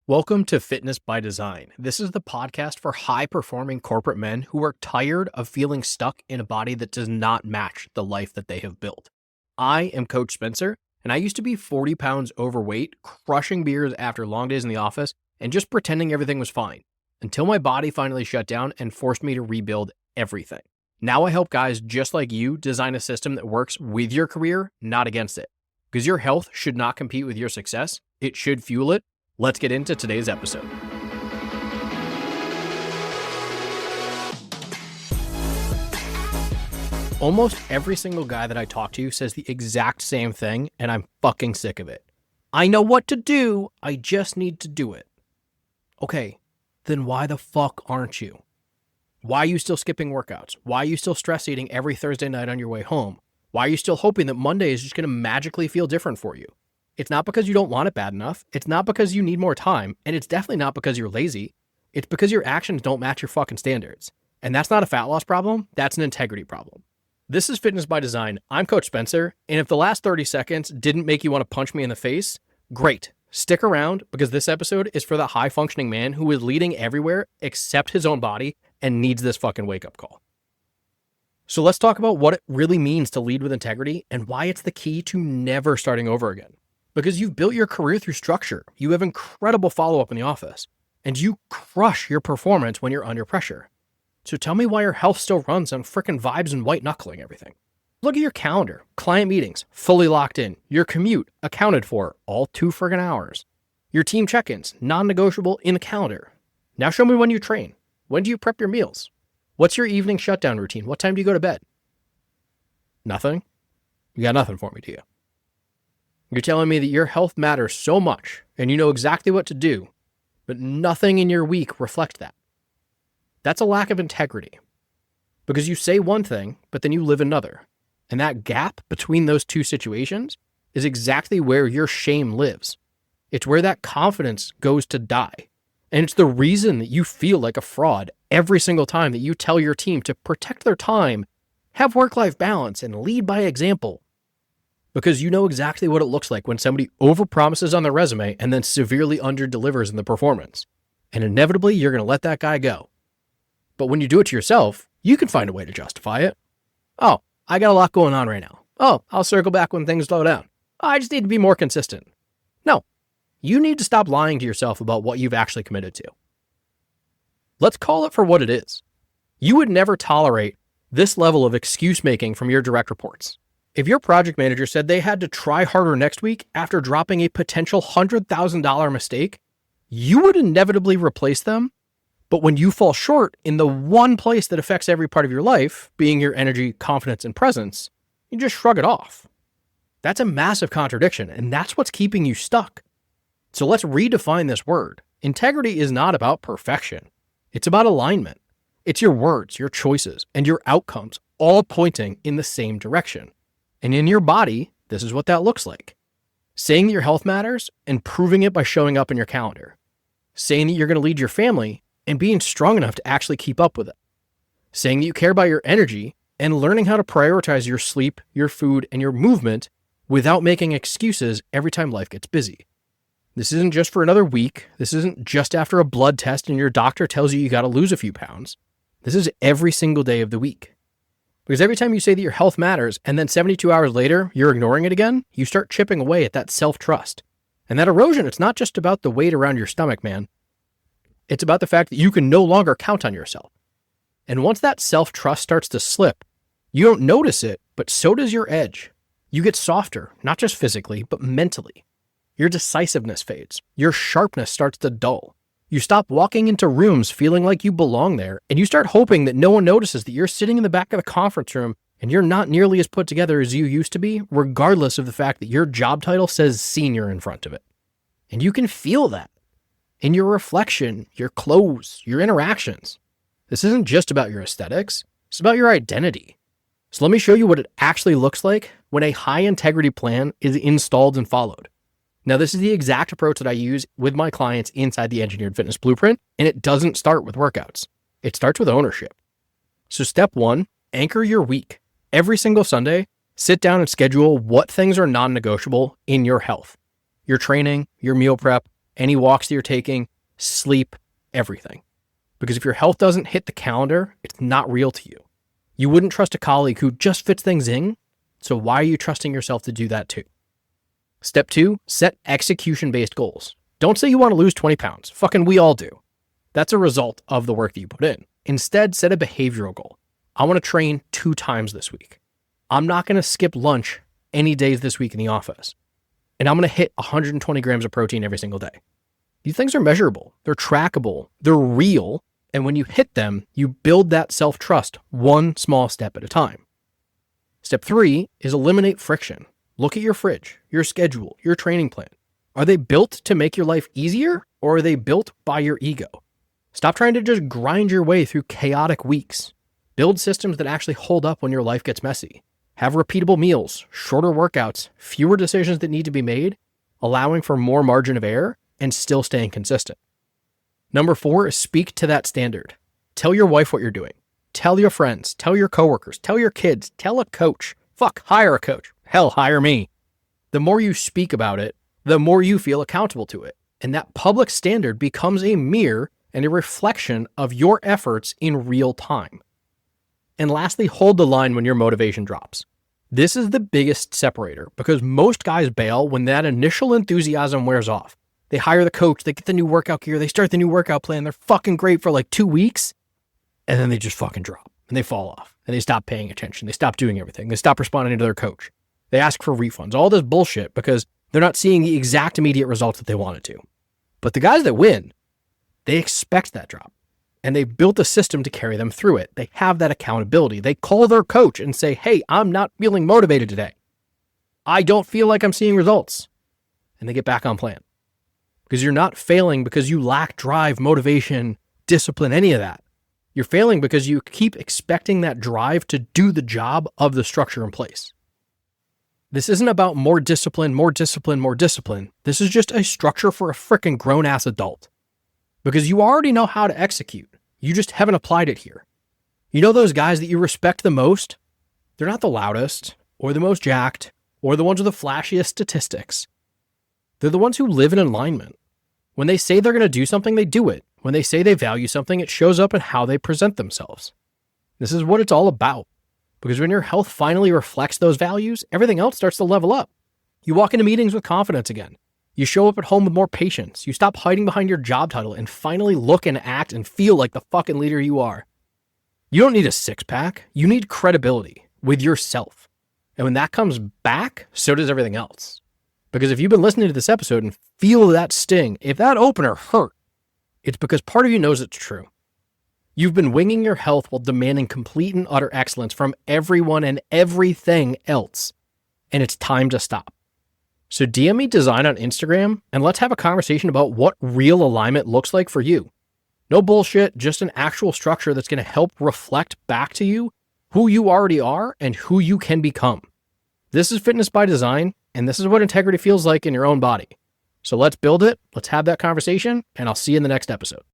Welcome to Fitness by Design. This is the podcast for high-performing corporate men who are tired of feeling stuck in a body that does not match the life that they have built. I am Coach Spencer, and I used to be 40 pounds overweight, crushing beers after long days in the office, and just pretending everything was fine, until my body finally shut down and forced me to rebuild everything. Now I help guys just like you design a system that works with your career, not against it. Because your health should not compete with your success, it should fuel it. Let's get into today's episode. Almost every single guy that I talk to says the exact same thing, and I'm fucking sick of it. I know what to do, I just need to do it. Okay, then why the fuck aren't you? Why are you still skipping workouts? Why are you still stress eating every Thursday night on your way home? Why are you still hoping that Monday is just going to magically feel different for you? It's not because you don't want it bad enough. It's not because you need more time. And it's definitely not because you're lazy. It's because your actions don't match your fucking standards. And that's not a fat loss problem. That's an integrity problem. This is Fitness by Design. I'm Coach Spencer. And if the last 30 seconds didn't make you want to punch me in the face, great. Stick around because this episode is for the high functioning man who is leading everywhere except his own body and needs this fucking wake up call. So let's talk about what it really means to lead with integrity and why it's the key to never starting over again. Because you've built your career through structure, you have incredible follow-up in the office, and you crush your performance when you're under pressure. So tell me why your health still runs on frickin' vibes and white-knuckling everything. Look at your calendar, client meetings, fully locked in, your commute, accounted for, all 2 friggin' hours. Your team check-ins, non-negotiable in the calendar. Now show me when you train. When do you prep your meals? What's your evening shutdown routine? What time do you go to bed? Nothing? You got nothing for me, do you? You're telling me that your health matters so much and you know exactly what to do, but nothing in your week reflects that. That's a lack of integrity because you say one thing, but then you live another. And that gap between those two situations is exactly where your shame lives. It's where that confidence goes to die. And it's the reason that you feel like a fraud every single time that you tell your team to protect their time, have work-life balance, and lead by example. Because you know exactly what it looks like when somebody overpromises on their resume and then severely underdelivers in the performance. And inevitably, you're going to let that guy go. But when you do it to yourself, you can find a way to justify it. Oh, I got a lot going on right now. Oh, I'll circle back when things slow down. I just need to be more consistent. No, you need to stop lying to yourself about what you've actually committed to. Let's call it for what it is. You would never tolerate this level of excuse making from your direct reports. If your project manager said they had to try harder next week after dropping a potential $100,000 mistake, you would inevitably replace them. But when you fall short in the one place that affects every part of your life, being your energy, confidence, and presence, you just shrug it off. That's a massive contradiction, and that's what's keeping you stuck. So let's redefine this word. Integrity is not about perfection. It's about alignment. It's your words, your choices, and your outcomes all pointing in the same direction. And in your body, this is what that looks like. Saying that your health matters and proving it by showing up in your calendar. Saying that you're going to lead your family and being strong enough to actually keep up with it. Saying that you care about your energy and learning how to prioritize your sleep, your food, and your movement without making excuses every time life gets busy. This isn't just for another week. This isn't just after a blood test and your doctor tells you got to lose a few pounds. This is every single day of the week. Because every time you say that your health matters and then 72 hours later, you're ignoring it again, you start chipping away at that self-trust. And that erosion, it's not just about the weight around your stomach, man. It's about the fact that you can no longer count on yourself. And once that self-trust starts to slip, you don't notice it, but so does your edge. You get softer, not just physically, but mentally. Your decisiveness fades. Your sharpness starts to dull. You stop walking into rooms feeling like you belong there, and you start hoping that no one notices that you're sitting in the back of the conference room and you're not nearly as put together as you used to be, regardless of the fact that your job title says senior in front of it. And you can feel that in your reflection, your clothes, your interactions. This isn't just about your aesthetics, it's about your identity. So let me show you what it actually looks like when a high integrity plan is installed and followed. Now, this is the exact approach that I use with my clients inside the Engineered Fitness Blueprint, and it doesn't start with workouts. It starts with ownership. So step 1, anchor your week. Every single Sunday, sit down and schedule what things are non-negotiable in your health. Your training, your meal prep, any walks that you're taking, sleep, everything. Because if your health doesn't hit the calendar, it's not real to you. You wouldn't trust a colleague who just fits things in, so why are you trusting yourself to do that too? Step 2, set execution-based goals. Don't say you want to lose 20 pounds. Fucking we all do. That's a result of the work that you put in. Instead, set a behavioral goal. I want to train 2 times this week. I'm not going to skip lunch any days this week in the office. And I'm going to hit 120 grams of protein every single day. These things are measurable. They're trackable. They're real. And when you hit them, you build that self-trust one small step at a time. Step 3 is eliminate friction. Look at your fridge, your schedule, your training plan. Are they built to make your life easier, or are they built by your ego? Stop trying to just grind your way through chaotic weeks. Build systems that actually hold up when your life gets messy. Have repeatable meals, shorter workouts, fewer decisions that need to be made, allowing for more margin of error, and still staying consistent. Number 4 is speak to that standard. Tell your wife what you're doing. Tell your friends, tell your coworkers, tell your kids, tell a coach. Fuck, hire a coach. Hell, hire me. The more you speak about it, the more you feel accountable to it. And that public standard becomes a mirror and a reflection of your efforts in real time. And lastly, hold the line when your motivation drops. This is the biggest separator because most guys bail when that initial enthusiasm wears off. They hire the coach, they get the new workout gear, they start the new workout plan, they're fucking great for like 2 weeks, and then they just fucking drop and they fall off and they stop paying attention. They stop doing everything. They stop responding to their coach. They ask for refunds, all this bullshit because they're not seeing the exact immediate results that they wanted to. But the guys that win, they expect that drop and they've built a system to carry them through it. They have that accountability. They call their coach and say, hey, I'm not feeling motivated today. I don't feel like I'm seeing results. And they get back on plan. Because you're not failing because you lack drive, motivation, discipline, any of that. You're failing because you keep expecting that drive to do the job of the structure in place. This isn't about more discipline, more discipline, more discipline. This is just a structure for a freaking grown-ass adult. Because you already know how to execute. You just haven't applied it here. You know those guys that you respect the most? They're not the loudest, or the most jacked, or the ones with the flashiest statistics. They're the ones who live in alignment. When they say they're going to do something, they do it. When they say they value something, it shows up in how they present themselves. This is what it's all about. Because when your health finally reflects those values, everything else starts to level up. You walk into meetings with confidence again. You show up at home with more patience. You stop hiding behind your job title and finally look and act and feel like the fucking leader you are. You don't need a six-pack. You need credibility with yourself. And when that comes back, so does everything else. Because if you've been listening to this episode and feel that sting, if that opener hurt, it's because part of you knows it's true. You've been winging your health while demanding complete and utter excellence from everyone and everything else. And it's time to stop. So DM me design on Instagram and let's have a conversation about what real alignment looks like for you. No bullshit, just an actual structure that's going to help reflect back to you who you already are and who you can become. This is Fitness by Design, and this is what integrity feels like in your own body. So let's build it, let's have that conversation, and I'll see you in the next episode.